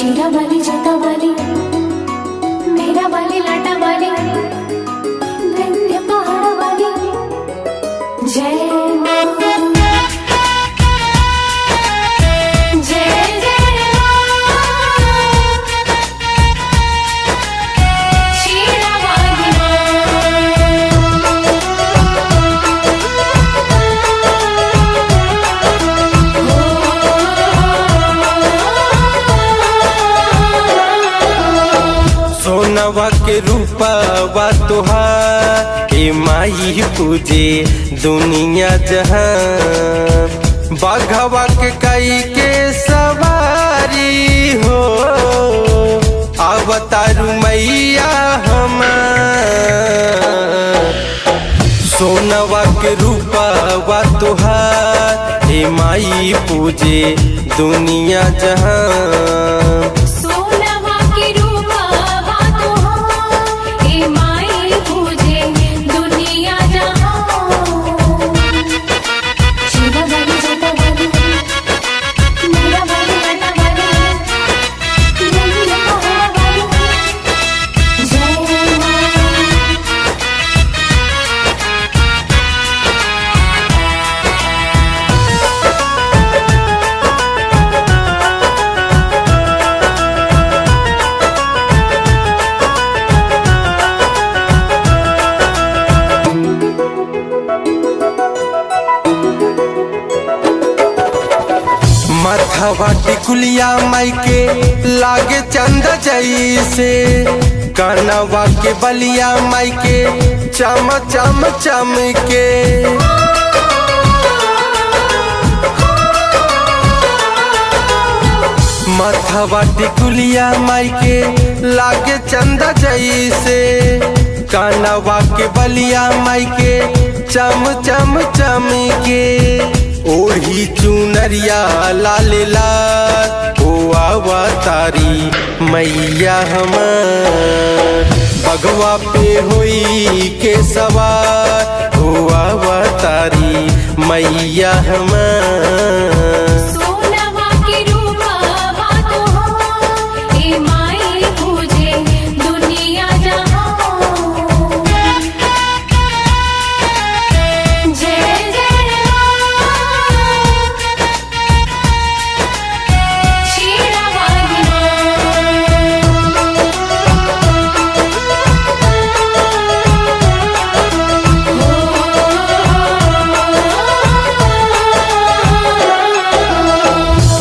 शीरा वाली जटा वाली मेरा वाली लाटा वाली विंध्य पहाड़ वाली जय मां जय जय मां शीरा वाली सोनवा के रूपवा तोहार ए माई पूजे दुनिया जहां बाघवा के कई के सवारी हो अवतारू मैया हमार सोनवा के रूपवा तोहार ए माई पूजे दुनिया जहां मथवा टिकुलिया माई के लागे चंद जैसे कानवा के बलिया माई के चम चम चम के मथवा टिकुलिया माई के लागे चंद जैसे कानवा के बलिया माई के चम चम चम के ओढ़ी चुनरिया लाल लाल ओ अवतारी मैया हमार बगवा पे होई के सवार ओ अवतारी मैया हमार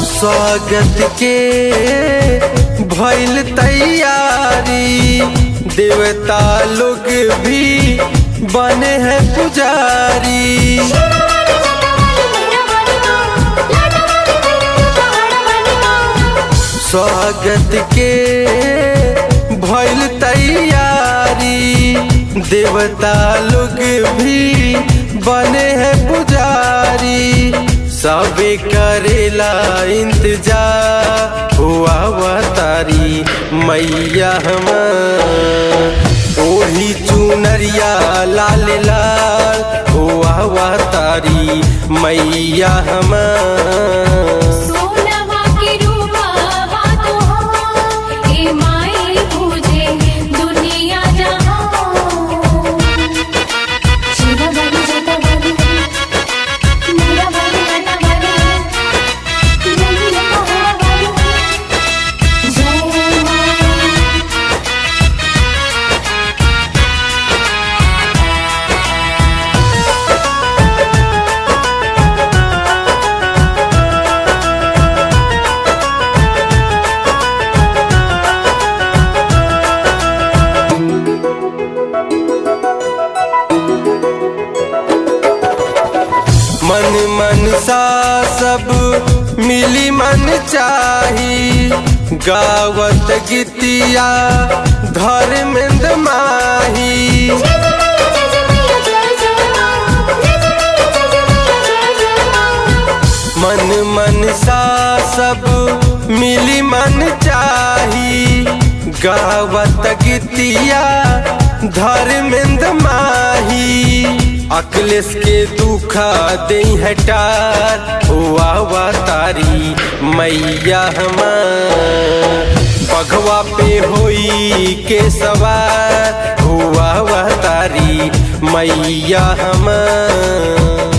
स्वागत के भइल तैयारी देवता लोग भी बने हैं पुजारी स्वागत के भइल तैयारी देवता लोग भी बने हैं पुजारी सबे करेला इंतजार हो अवतारी मैया हमार ओढ़ी चुनरिया लाल लाल हो अवतारी मैया हमार मन मनसा सब मिली मन चाही गावत गीतिया धर्मेंद्र माही मन मनसा सब मिली मन चाही गावत गीतिया धर्मेंद्र माही अखिलेश के दुखा दे हटार हुआ हुआ तारी मैया हमार बघवा पे होई के सवार हुआ हुआ तारी मैया हमार।